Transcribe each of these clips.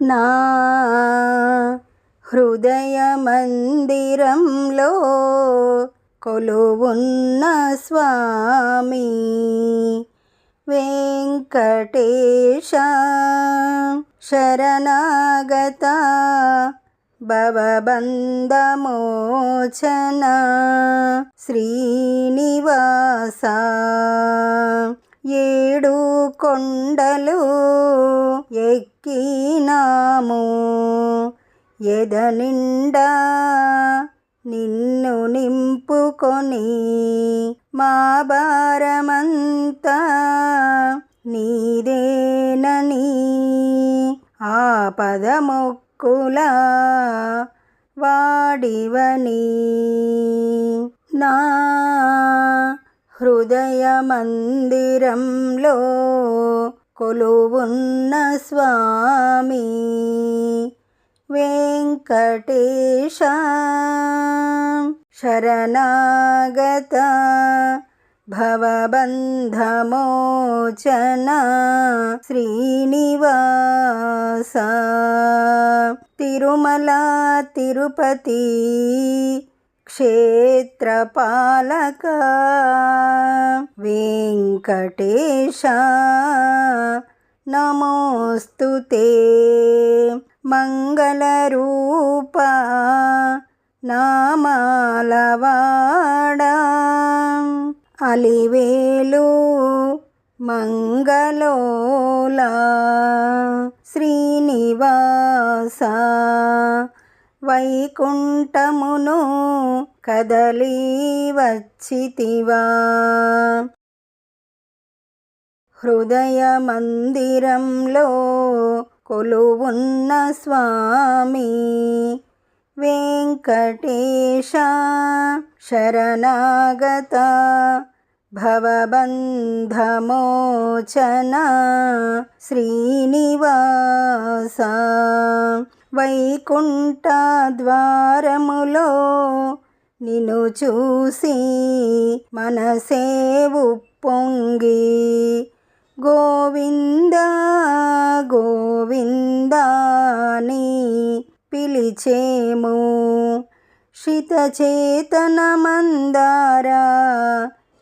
నా హృదయ మందిరంలో కొలువున్న స్వామి వెంకటేశ శరణాగత భవబంధమోచన శ్రీనివాస ఏడు కొండలు ఎక్కినాము ఎదనిండా నిన్ను నింపుకొని మా భారమంతా నీదేనని ఆపదమొక్కుల వాడివని నా హృదయ మందిరంలో కొలువున్న స్వామి వెంకటేశ శరణాగత భవబంధమోచన శ్రీనివాస తిరుమల తిరుపతి క్షేత్రపాలక వెంకటేశ నమోస్తుతే మంగళరూప నామాలవాడా అలివేలు మంగళోలా శ్రీనివాస వైకుంఠమును కదలి వచ్చితివా హృదయ మందిరంలో కొలువున్న స్వామి వెంకటేశ శరణాగత భవబంధమోచన శ్రీనివాస వైకుంఠ ద్వారములో నిన్ను చూసి మనసే ఉప్పొంగి గోవింద గోవిందాని పిలిచేము శితచేతన మందార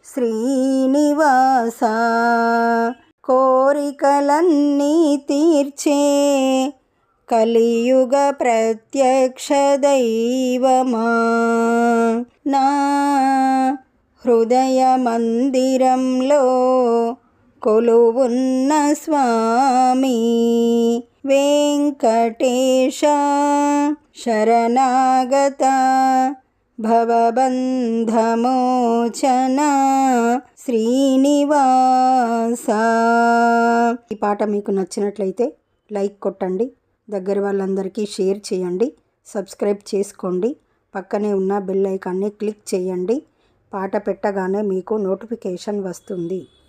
శ్రీనివాస కోరికలన్నీ తీర్చే కలియుగ ప్రత్యక్ష దైవమా నా హృదయ మందిరంలో కొలువున్న స్వామి వెంకటేశ శరణాగత భవబంధమోచన శ్రీనివాస. ఈ పాట మీకు నచ్చినట్లయితే లైక్ కొట్టండి, దగ్గర వాళ్ళందరికీ షేర్ చేయండి, సబ్స్క్రైబ్ చేసుకోండి, పక్కనే ఉన్న బెల్ ఐకాన్ని క్లిక్ చేయండి. పాట పెట్టగానే మీకు నోటిఫికేషన్ వస్తుంది.